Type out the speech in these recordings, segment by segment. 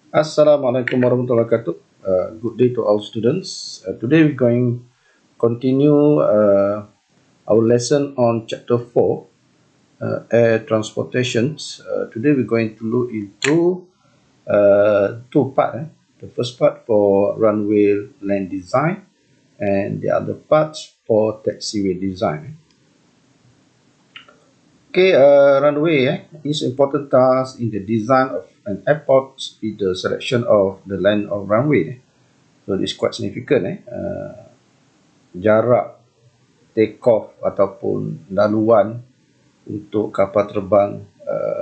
Assalamualaikum warahmatullahi wabarakatuh. Good day to all students. Today we're going to continue our lesson on chapter 4, air transportations. Today we're going to look into two parts. The first part for runway land design and the other parts for taxiway design. Okay, runway is important task in the design of an airport is the selection of the length of runway. So it's quite significant. Jarak take off ataupun laluan untuk kapal terbang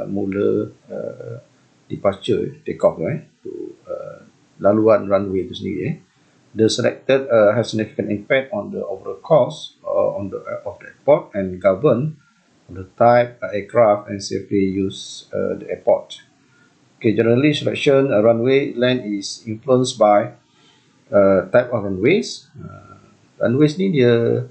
mula departure take off to laluan runway itu sendiri. The selected has significant impact on the overall cost on the of the airport and govern the type aircraft and safely use the airport. Okay, generally selection runway length is influenced by type of runways. Runways ni dia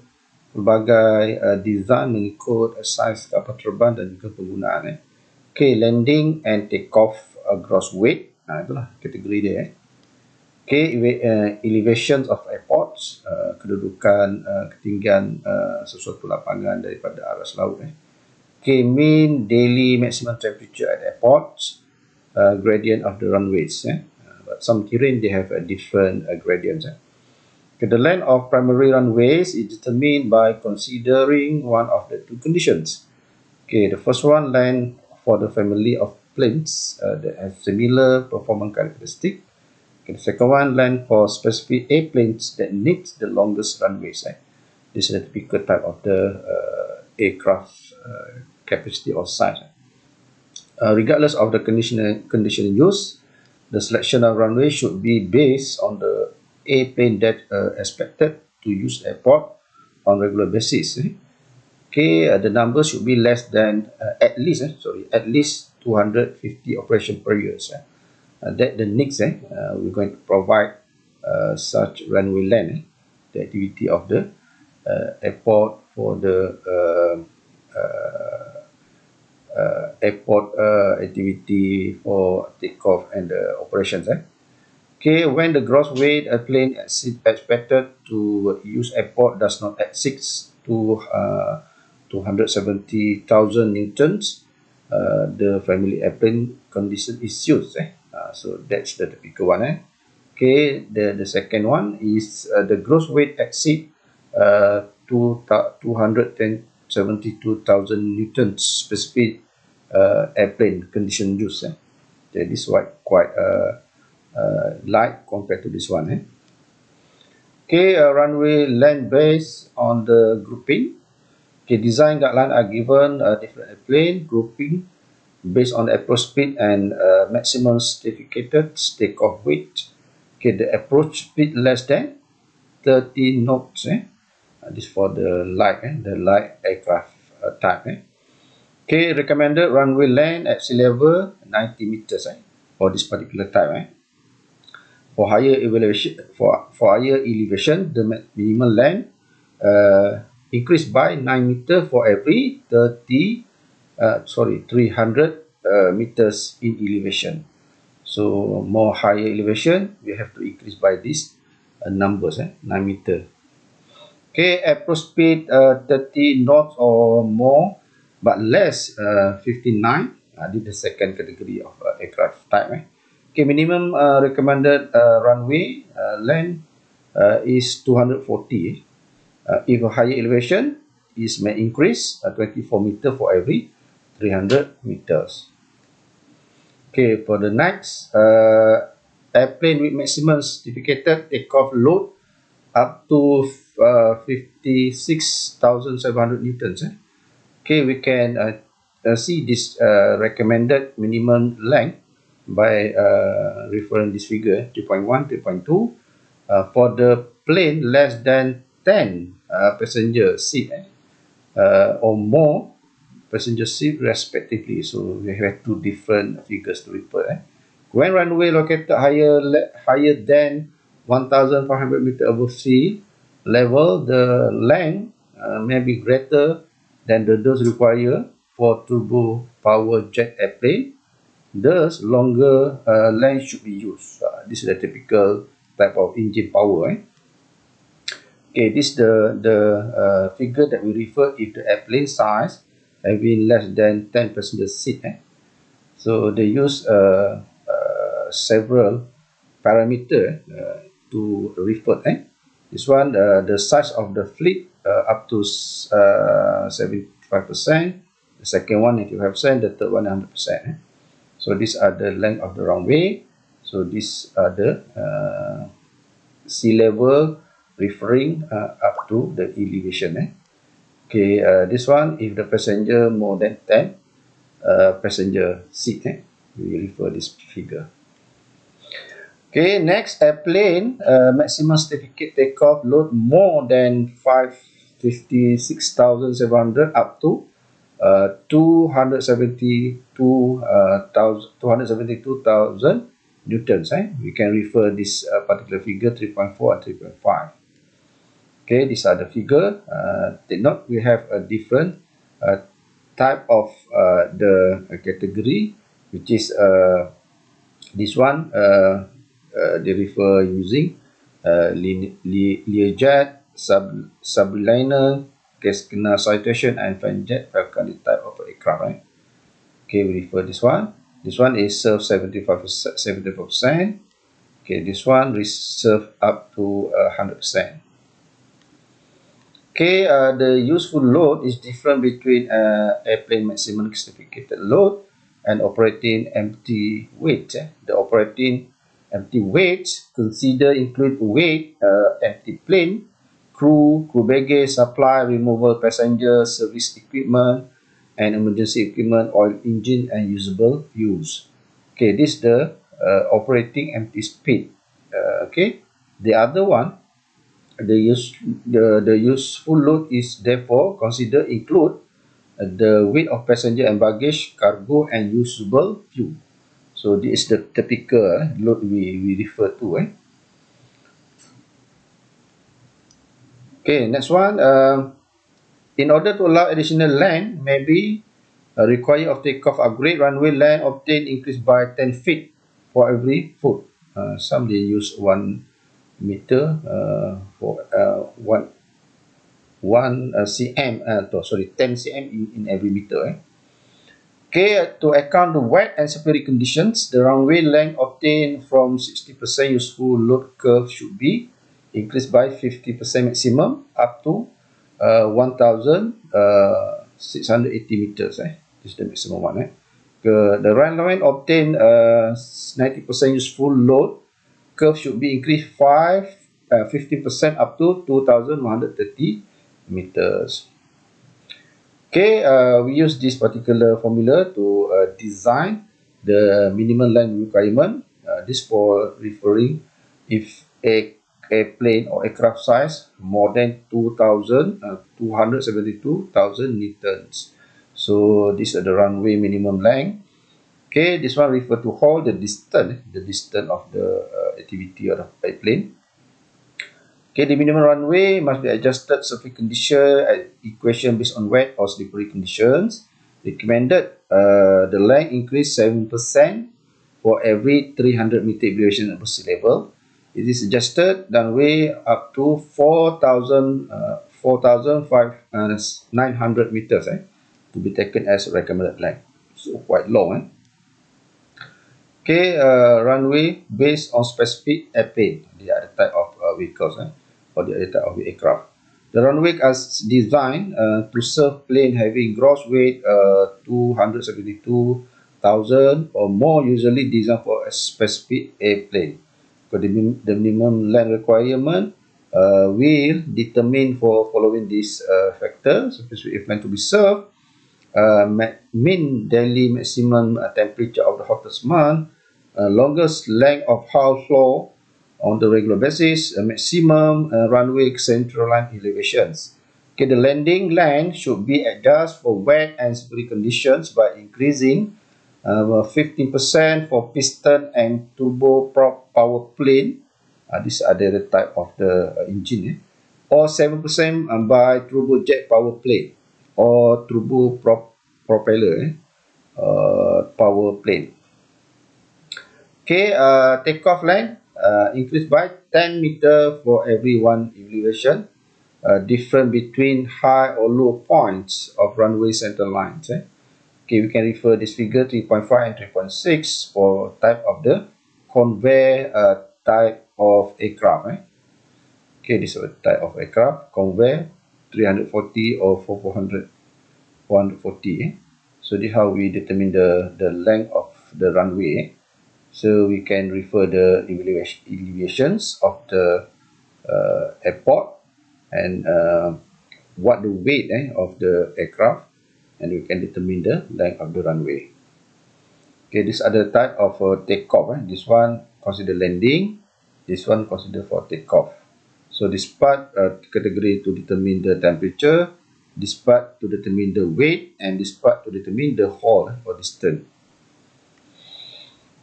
pelbagai design mengikut size kapal terbang dan juga penggunaan. Okay, landing and take off gross weight. Itulah kategori dia. Okay, elevations of airports, kedudukan ketinggian sesuatu lapangan daripada aras laut. Okay, mean daily maximum temperature at airports, gradient of the runways. But some terrain they have a different gradients. Okay, the length of primary runways is determined by considering one of the two conditions. Okay, the first one, length for the family of planes that have similar performance characteristic. Okay, the second one, length for specific airplanes that needs the longest runways. This is the typical type of the aircraft capacity or size. Regardless of the condition used, the selection of runway should be based on the airplane that expected to use the airport on regular basis. Okay, the number should be less than at least 250 operation per year. That the next we're going to provide such runway length, the activity of the airport for the airport activity for takeoff and the operations. Okay, when the gross weight a plane expected to use airport does not exceed to 270,000 newtons, the family airplane condition is used. So that's the typical one. Okay, the second one is the gross weight exceed 272,000 newtons specific airplane condition use. Okay, this is quite light compared to this one. Okay, runway length based on the grouping. Okay, design guidelines are given different airplane grouping based on the approach speed and maximum certificated takeoff weight. Okay, the approach speed less than 30 knots. This for the light aircraft type. Okay, recommended runway length at sea level 90 meters for this particular type. For higher elevation, the minimum length increased by 9 meter for every 300 meters in elevation. So more higher elevation, we have to increase by these numbers, 9 meter. Okay, approach speed 30 knots or more, but less 59. This is the second category of aircraft type. Okay, minimum recommended runway length is 240. If a higher elevation is may increase 24 meter for every 300 meters. Okay, for the next airplane with maximum certificated takeoff load up to 56,700 newtons. Okay, we can see this recommended minimum length by referring this figure 3.1, 3.2 for the plane less than 10 passenger seat or more passenger seat respectively. So we have two different figures to refer. When runway located higher than 1,500 meter above sea level, the length may be greater than the dose required for turbo power jet airplane thus longer length should be used. This is the typical type of engine power. Okay, this is the figure that we refer if the airplane size having less than 10 passenger seat. So they use several parameter to refer. This one, the size of the fleet up to 75%. The second one 85%. The third one 100%. So these are the length of the runway. So these are the sea level referring up to the elevation. Okay, this one if the passenger more than 10 passenger seat, we refer this figure. Okay, next, airplane maximum certificate takeoff load more than 556,700 up to 272,000 newtons. We can refer this particular figure 3.4 and 3.5. Okay, these are the figure. Take note, we have a different type of the category, which is this one. They refer using Learjet, subliner, Cascana citation, and fanjet Falcon type of aircraft. Okay, we refer this one. This one is served 75%. Okay, this one reserved up to 100%. Okay, the useful load is different between airplane maximum certificated load and operating empty weight. The operating empty weights include weight, empty plane, crew baggage, supply, removal, passenger, service equipment, and emergency equipment, oil engine, and usable fuels. Okay, this is the operating empty speed. Okay, the other one, the useful load is therefore considered include the weight of passenger and baggage, cargo, and usable fuel. So this is the typical load we refer to. Okay, next one. In order to allow additional length, maybe require of takeoff upgrade, runway length obtained increased by 10 feet for every foot. Some they use 1 meter for 1 cm. 10 cm in every meter. Okay, to account the wet and slippery conditions, the runway length obtained from 60% useful load curve should be increased by 50% maximum up to 1,680 meters. This is the maximum one. The runway obtained 90% useful load curve should be increased 15% up to 2,130 meters. Okay, we use this particular formula to design the minimum length requirement. This for referring if a airplane or aircraft size more than 272,000 newtons. So this is the runway minimum length. Okay, this one refer to how the distance of the activity of the airplane. Okay, the minimum runway must be adjusted surface condition equation based on wet or slippery conditions. Recommended the length increase 7% for every 300 meter elevation above sea level. It is adjusted runway up to 4,900 meters to be taken as recommended length. So quite long. Okay, runway based on specific airplane. The other type of vehicles or the other type of aircraft. The runway is designed to serve plane having gross weight 272,000 or more, usually designed for a specific airplane. So the minimum length requirement will determine for following these factors. Specific airplane to be served, mean daily maximum temperature of the hottest month, longest length of house floor on the regular basis, maximum runway central line elevations. Okay, the landing length should be adjusted for wet and slippery conditions by increasing 15% for piston and turboprop power plane. These are the type of the engine, or 7% by turbojet power plane or turboprop propeller power plane. Okay, takeoff length increased by 10 meter for every one elevation, different between high or low points of runway center lines. Okay, we can refer this figure 3.5 and 3.6 for type of the conveyor type of aircraft. Okay, this is a type of aircraft, conveyor 340 or 400, 440. So this is how we determine the length of the runway. So we can refer the elevations of the airport and what the weight of the aircraft, and we can determine the length of the runway. Okay, this other type of takeoff. This one consider landing. This one consider for takeoff. So this part category to determine the temperature. This part to determine the weight, and this part to determine the haul or distance.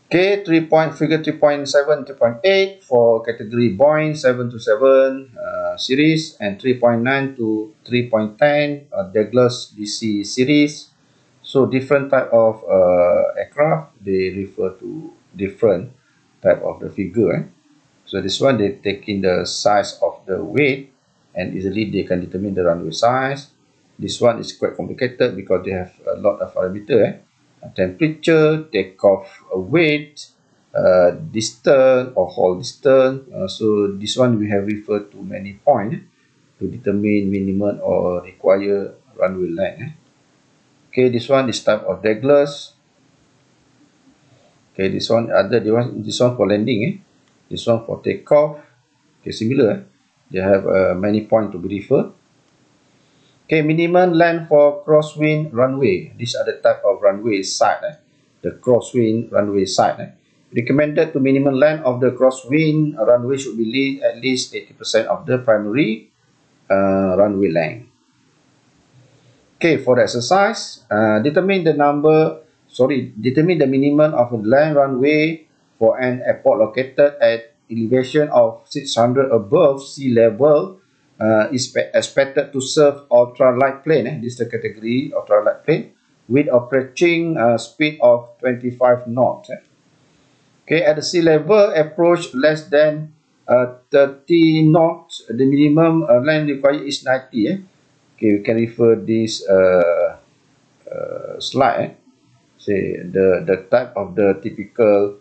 Okay, figure 3.7, 3.8 for category Boeing 727 series, and 3.9 to 3.10 Douglas DC series. So different type of aircraft, they refer to different type of the figure. So this one, they take in the size of the weight, and easily they can determine the runway size. This one is quite complicated because they have a lot of parameter. Temperature, takeoff weight, distance or haul distance. So this one we have referred to many points to determine minimum or require runway length. Okay, this one is type of Douglas. Okay, this one this one for landing. This one for takeoff. Okay, similar. They have many points to be referred. Okay, minimum length for crosswind runway. These are the type of runway side. The crosswind runway side. Recommended to minimum length of the crosswind runway should be at least 80% of the primary runway length. Okay, for the exercise, determine the minimum of a land runway for an airport located at elevation of 600 above sea level. Is expected to serve ultralight plane. This is the category ultralight plane with operating speed of 25 knots. Okay, at the sea level approach less than 30 knots, the minimum land required is 90. Okay, we can refer this slide. Say the type of the typical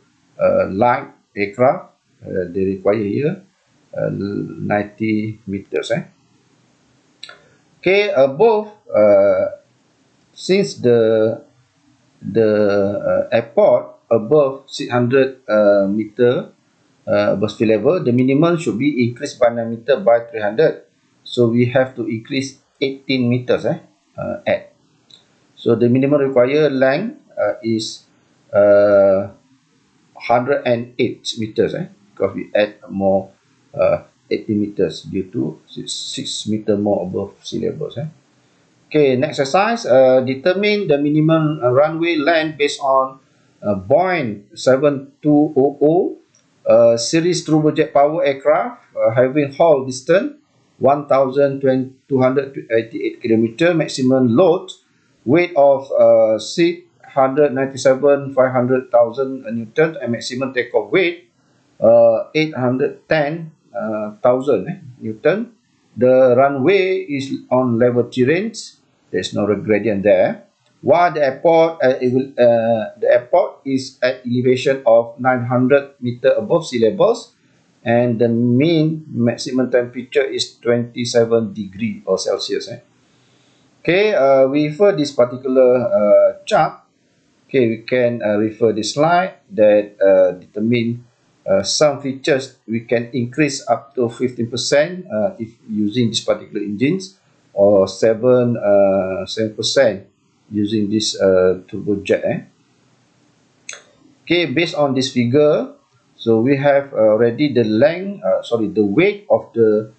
light aircraft they require here. 90 meters. Okay, above since the airport above 600 meter above sea level, the minimum should be increased by 9 meter by 300. So we have to increase 18 meters. So the minimum required length is 108 meters. Because we add more 80 meters due to 6 meter more above sea levels. Okay, next exercise, determine the minimum runway length based on Boeing 7200 series turbojet power aircraft having haul distance 1,288 km, maximum load, weight of 697,500,000 newtons, and maximum takeoff weight 810,000 Newton. The runway is on level terrain. There's no gradient there. While the airport is at elevation of 900 meter above sea levels, and the mean maximum temperature is 27 degree or Celsius. Okay, we refer this particular chart. Okay, we can refer this slide that determine some features we can increase up to 15% if using this particular engines, or 7% using this turbojet. Okay, based on this figure, so we have already the the weight of the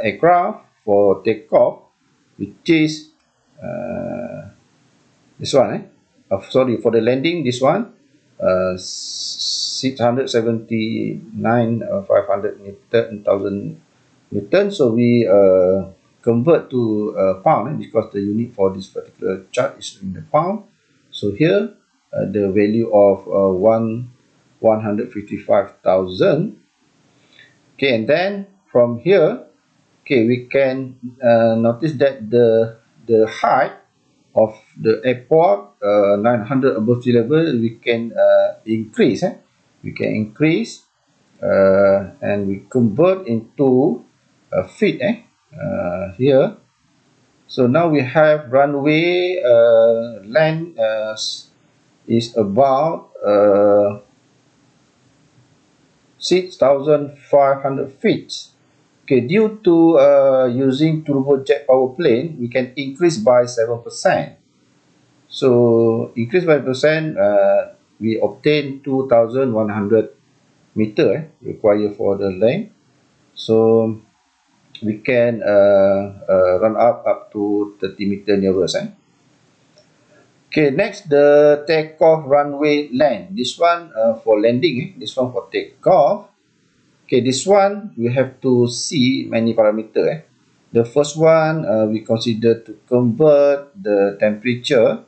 aircraft for takeoff, which is this one. For the landing, this one. 679,500 Newton. So we convert to pound because the unit for this particular chart is in the pound. So here the value of 155,000. Okay, and then from here, okay, we can notice that the height of the airport 900 above sea level, we can increase. We can increase and we convert into feet here. So now we have runway length is about 6,500 feet. Okay, due to using turbojet power plane, we can increase by 7%. So increase by percent, we obtain 2,100 meter required for the length. So we can run up to 30 meter nearest. Okay, next the takeoff runway length. This one for landing. This one for takeoff. Okay, this one we have to see many parameter. The first one we consider to convert the temperature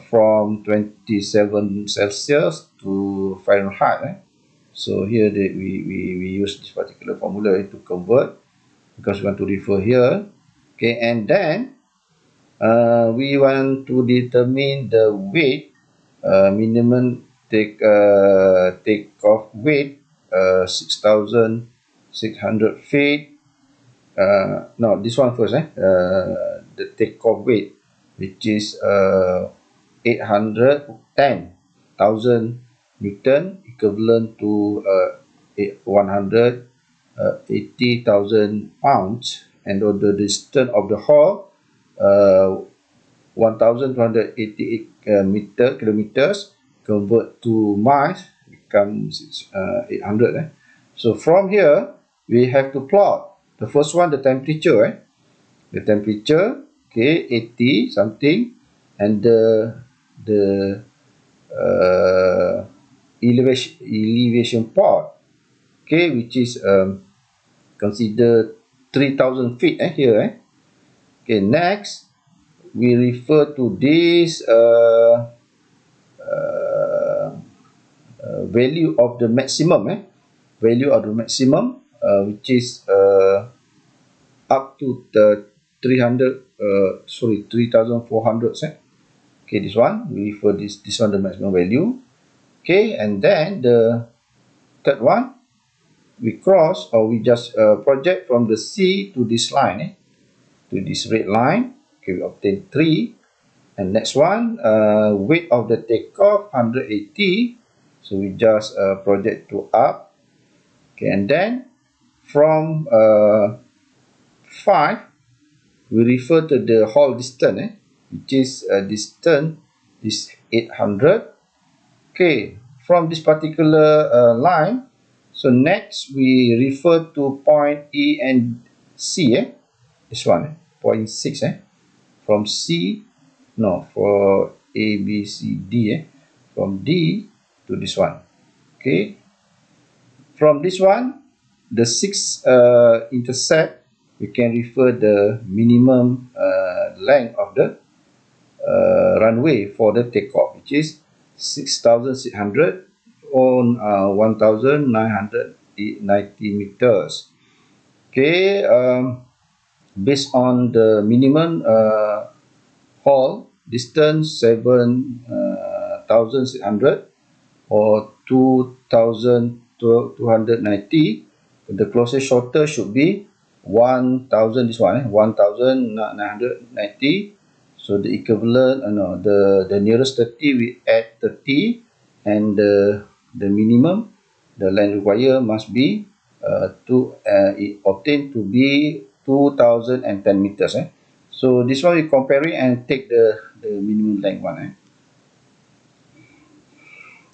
from 27 Celsius to Fahrenheit. So here we use this particular formula to convert, because we want to refer here. Okay, and then we want to determine the weight, minimum takeoff weight, 6,600 feet. No, this one first. The takeoff weight, which is 810,000 Newton, equivalent to 180,000 pounds, and the distance of the hull 1,288 kilometers, convert to miles, becomes 800. So from here we have to plot the first one, the temperature. The temperature, okay, 80 something, and the elevation part, okay, which is consider 3,000 feet here. Okay, next we refer to this value of the maximum, which is up to the 3,400. Okay, this one we refer this one the maximum value. Okay, and then the third one, we cross, or we just project from the C to this line, to this red line. Okay, we obtain 3. And next one, weight of the takeoff 180. So we just project to up. Okay, and then from 5, we refer to the haul distance, which is distance is 800. Okay, from this particular line, so next we refer to point E and C. This one, point 6. From C, no, for A, B, C, D. From D to this one. Okay, from this one, the 6 intercept, we can refer the minimum length of the runway for the takeoff, which is 6,600 on 1,990 meters. Okay, based on the minimum haul distance 7,600 or 2,290, the closest shorter should be 1,000. This one, 1,990. So the equivalent, the nearest 30, we add 30, and the minimum, the length required must be obtained to be 2,010 meters. So this one we compare it and take the minimum length one.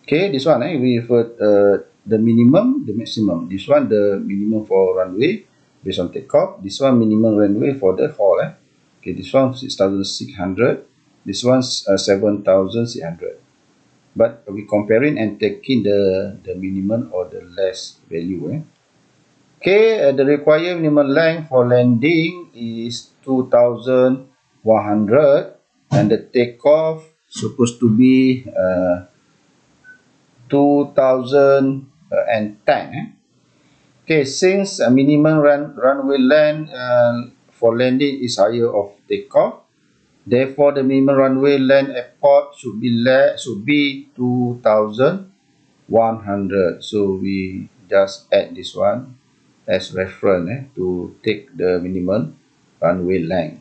Okay, this one we refer the minimum, the maximum. This one the minimum for runway based on takeoff. This one minimum runway for the haul. Okay, this one 6,600. This one 7,600. But we comparing and taking the minimum or the less value. Okay, the required minimum length for landing is 2,100, and the takeoff supposed to be 2010. Okay, since a minimum runway length for landing is higher of takeoff, therefore the minimum runway length airport should be 2,100. So we just add this one as reference to take the minimum runway length.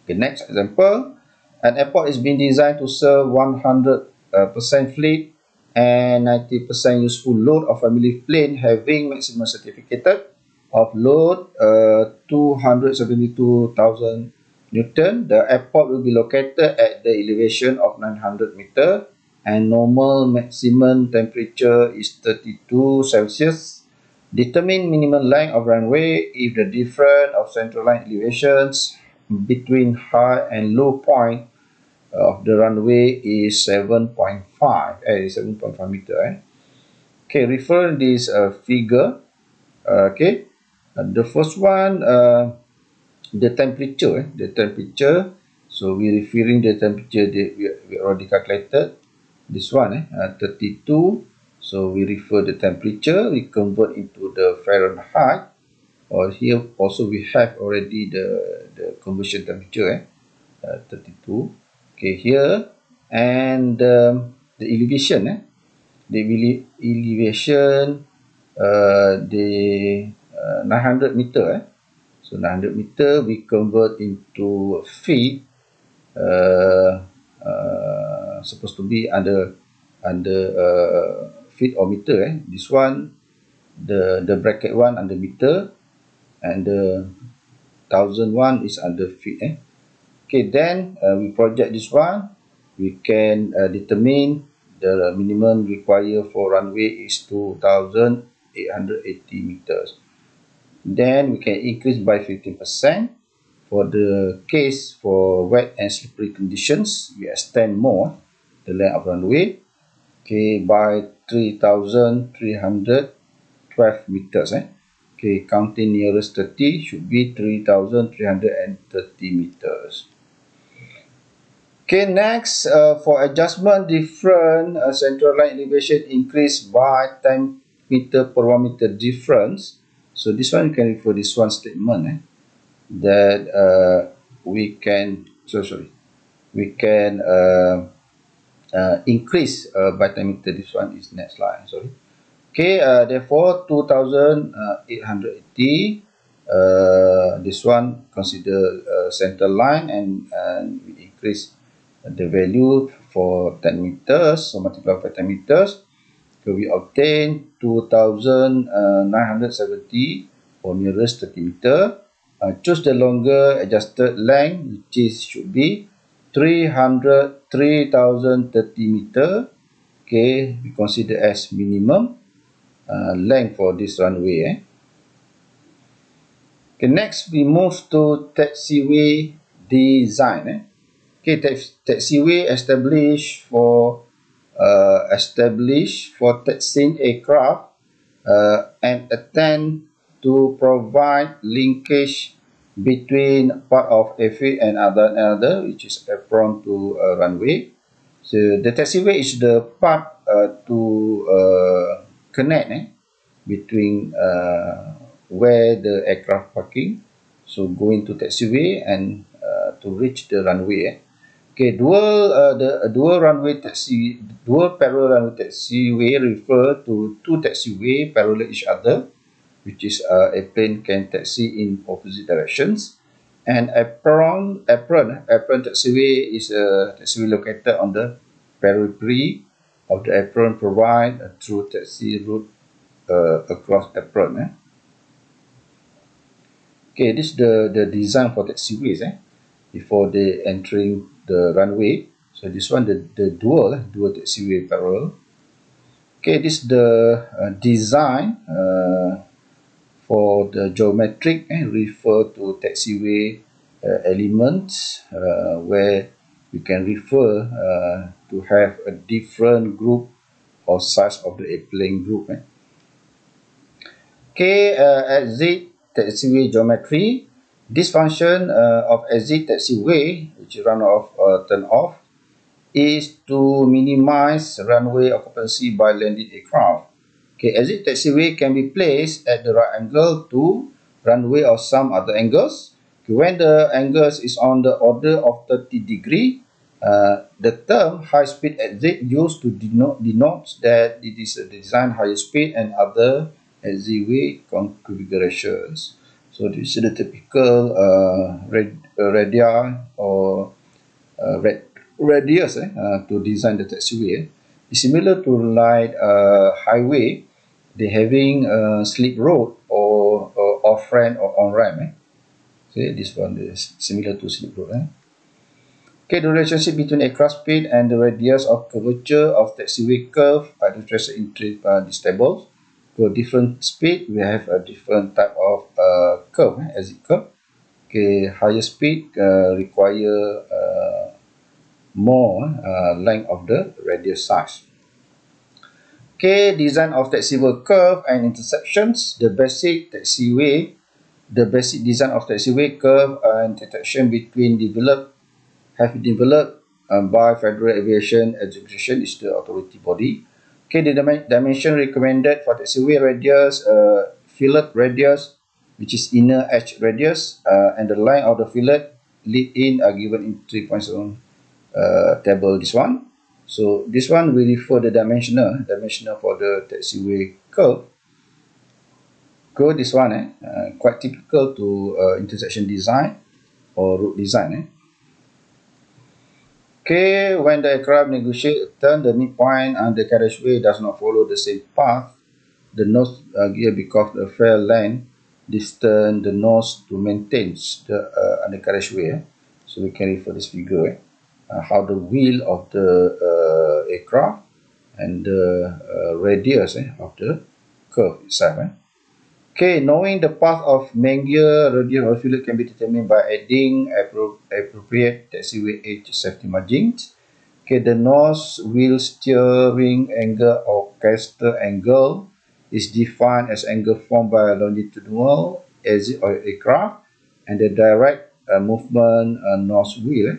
Okay, next example, an airport is being designed to serve 100% fleet and 90% useful load of family plane having maximum certificated of load 272,000 Newton. The airport will be located at the elevation of 900 meter and normal maximum temperature is 32 Celsius. Determine minimum length of runway if the difference of central line elevations between high and low point of the runway is 7.5 meter. Okay, refer this figure. Okay, the first one, the temperature. So we referring the temperature that we already calculated. This one, 32. So we refer the temperature. We convert into the Fahrenheit. Or here also we have already the conversion temperature, 32. Okay, here and the elevation, the elevation, the 900 meter. So 900 meter we convert into feet. Supposed to be under feet or meter. This one, the bracket one under meter, and the 1,001 is under feet. Okay, then we project this one. We can determine the minimum required for runway is 2,880 meters. Then we can increase by 15%. For the case for wet and slippery conditions, we extend more the length of runway. Okay, by 3,312 meters. Okay, counting nearest 30 should be 3,330 meters. Okay, next, for adjustment, different central line elevation increase by 10 meter per 1 meter difference. So this one you can refer this one statement that we can increase by 10 meter. This one is next line. Okay, therefore 2,880. This one consider central line and we increase the value for 10 meters. So multiply by 10 meters. So we obtain 2,970 for nearest 30 meter. Choose the longer adjusted length, which should be 3,030 meter. Okay, we consider as minimum length for this runway. Okay, next we move to taxiway design. Okay, taxiway established for taxiing aircraft and attempt to provide linkage between part of airfield and another, which is apron to runway. So the taxiway is the part to connect between where the aircraft parking. So going to taxiway and to reach the runway. Okay, dual parallel runway taxiway refer to two taxiway parallel each other, which is airplane can taxi in opposite directions. And apron taxiway is a taxiway located on the periphery of the apron, provide a through taxi route across apron. Okay, this is the design for taxiways before they entering the runway. So this one the dual taxiway parallel. Okay, this is the design for the geometric refer to taxiway elements where we can refer to have a different group or size of the airplane group. Okay, exit taxiway geometry. This function of exit taxiway, which is run off or turn off, is to minimize runway occupancy by landing aircraft. Okay, exit taxiway can be placed at the right angle to runway or some other angles. Okay, when the angles is on the order of 30 degree, the term high speed exit used to denotes that it is a design higher speed and other exitway configurations. So this is the typical radii or radius to design the taxiway. It's similar to like highway, they having a slip road or off ramp or on ramp. Okay, this one is similar to slip road. Okay, the relationship between aircraft speed and the radius of curvature of taxiway curve are illustrated in three tables. For different speed, we have a different type of curve, exit curve. Okay, higher speed require more length of the radius size. Okay, design of taxiway curve and intersections. The basic design of taxiway curve and intersection between have been developed by Federal Aviation Administration, is the authority body. Okay, the dimension recommended for taxiway radius, fillet radius, which is inner edge radius, and the line of the fillet lead in are given in 3.7 table. This one. So this one will refer the dimensional for the taxiway curve. Go this one, quite typical to intersection design or route design. Okay, when the aircraft negotiate a turn, the midpoint and the carriageway does not follow the same path. The nose gear because the fair length distance the nose to maintain the undercarriageway. So we can refer this figure. How the wheel of the aircraft and the radius of the curve itself. Okay, knowing the path of main gear, radius or fillet can be determined by adding appropriate taxiway edge safety margins. Okay, the nose wheel steering angle or caster angle is defined as angle formed by a longitudinal exit or aircraft and the direct movement nose wheel.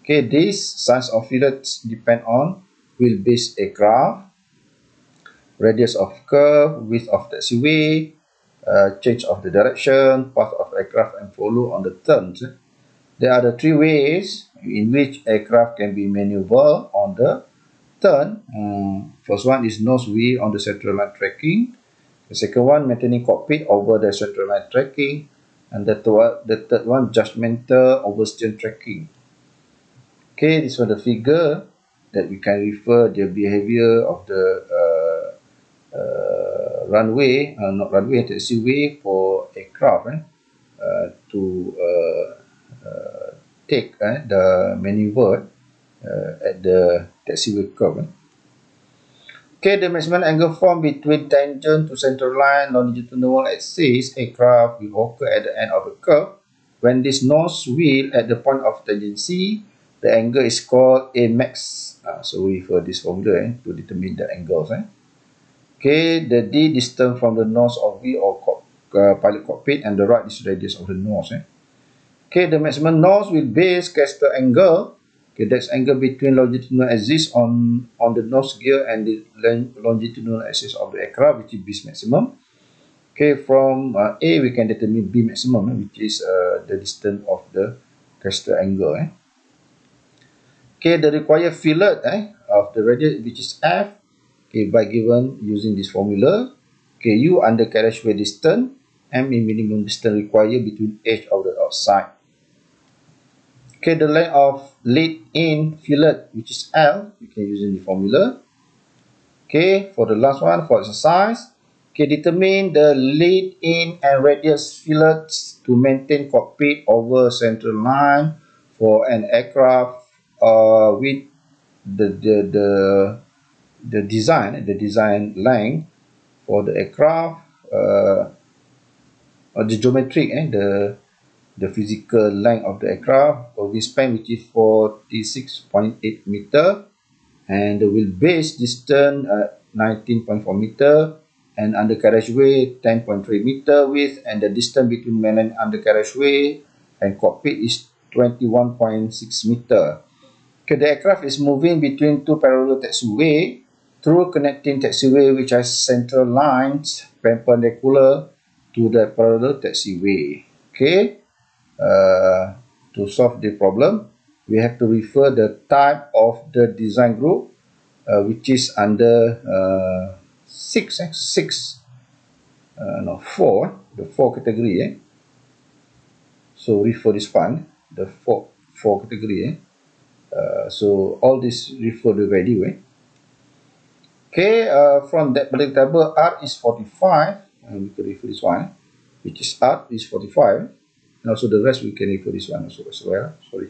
Okay, these size of fillets depend on wheel-based aircraft, radius of curve, width of taxiway, change of the direction, path of aircraft, and follow on the turns. There are the three ways in which aircraft can be maneuvered on the turn. First one is nose wheel on the central line tracking. The second one, maintaining cockpit over the central line tracking. And the third one, judgmental oversteer tracking. Okay, this was the figure that we can refer the behavior of the runway, not runway, taxiway for aircraft to take the maneuver at the taxiway curve. Okay, the maximum angle formed between tangent to central line longitudinal axis aircraft will occur at the end of the curve. When this nose wheel at the point of tangency, the angle is called a max. So we refer this formula to determine the angles. Okay, the D distance from the nose of wheel or pilot cockpit, and the right is radius of the nose. Okay, the maximum nose wheel base caster angle. Okay, that's angle between longitudinal axis on the nose gear and the longitudinal axis of the aircraft, which is B maximum. Okay, from A we can determine B maximum, which is the distance of the caster angle. Okay, the required fillet of the radius, which is F. Okay, by given using this formula. Okay, U under carriageway distance, M in minimum distance required between edge of the outside. Okay, the length of lead-in fillet, which is L, you can use in the formula. Okay, for the last one, for exercise, okay, determine the lead-in and radius fillets to maintain cockpit over central line for an aircraft with the design length for the aircraft, or the geometric, the physical length of the aircraft, or wingspan, which is 46.8 meter, and the wheelbase distance 19.4 meter, and undercarriageway 10.3 meter width, and the distance between mainland undercarriageway and cockpit is 21.6 meter. Okay, the aircraft is moving between two parallel taxiway through connecting taxiway which has central lines perpendicular to the parallel taxiway. Okay, to solve the problem, we have to refer the type of the design group which is under 4, the 4 category. So refer this one, the 4 category. So all this refer the value. Okay, from that particular table, R is 45, and we can refer this one, which is R is 45, and also the rest we can refer this one also as well. Sorry.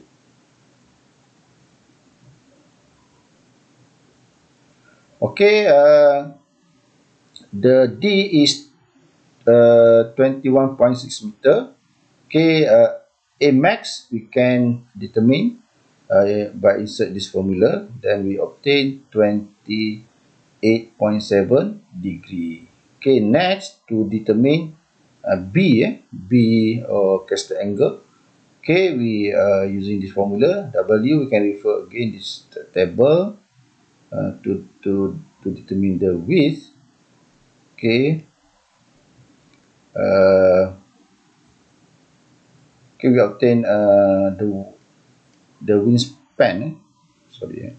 Okay, the D is 21.6 meter. Okay, A max we can determine by insert this formula, then we obtain 28.7 degree. Okay, next to determine B or caster angle. Okay, we using this formula W, we can refer again this table to determine the width. Okay, okay, we obtain the wingspan. Sorry.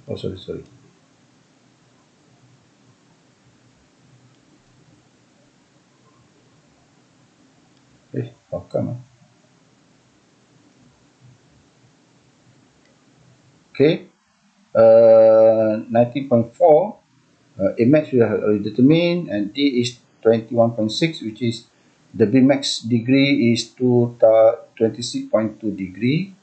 Oh, sorry. How come? Okay, 19.4. Max we have already determined, and D is 21.6, which is the Bmax degree is 26.2 degree.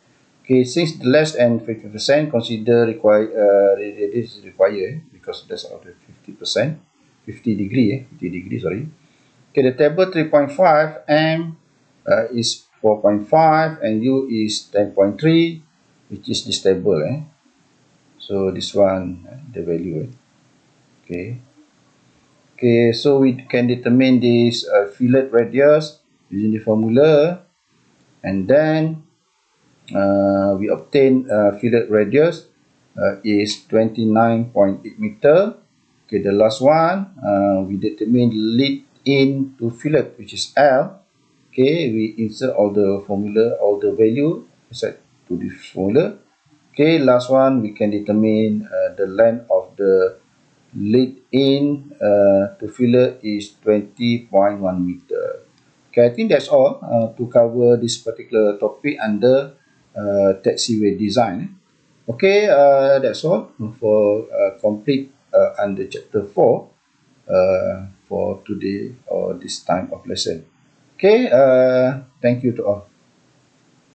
Okay, since the less than 50%, consider this is required because that's out of 50%, 50 degree, 50 degree, sorry. Okay, the table 3.5 M is 4.5 and U is 10.3, which is this table. So this one, the value. Okay. Okay, so we can determine this fillet radius using the formula, and then we obtain fillet radius is 29.8 meter. Okay, the last one, we determine lead in to fillet, which is L. Okay, we insert all the formula, all the value inside to this formula. Okay, last one, we can determine the length of the lead in to fillet is 20.1 meter. Okay, I think that's all to cover this particular topic under taxiway design. Okay, that's all for complete under chapter 4 for today or this time of lesson. Okay, thank you to all.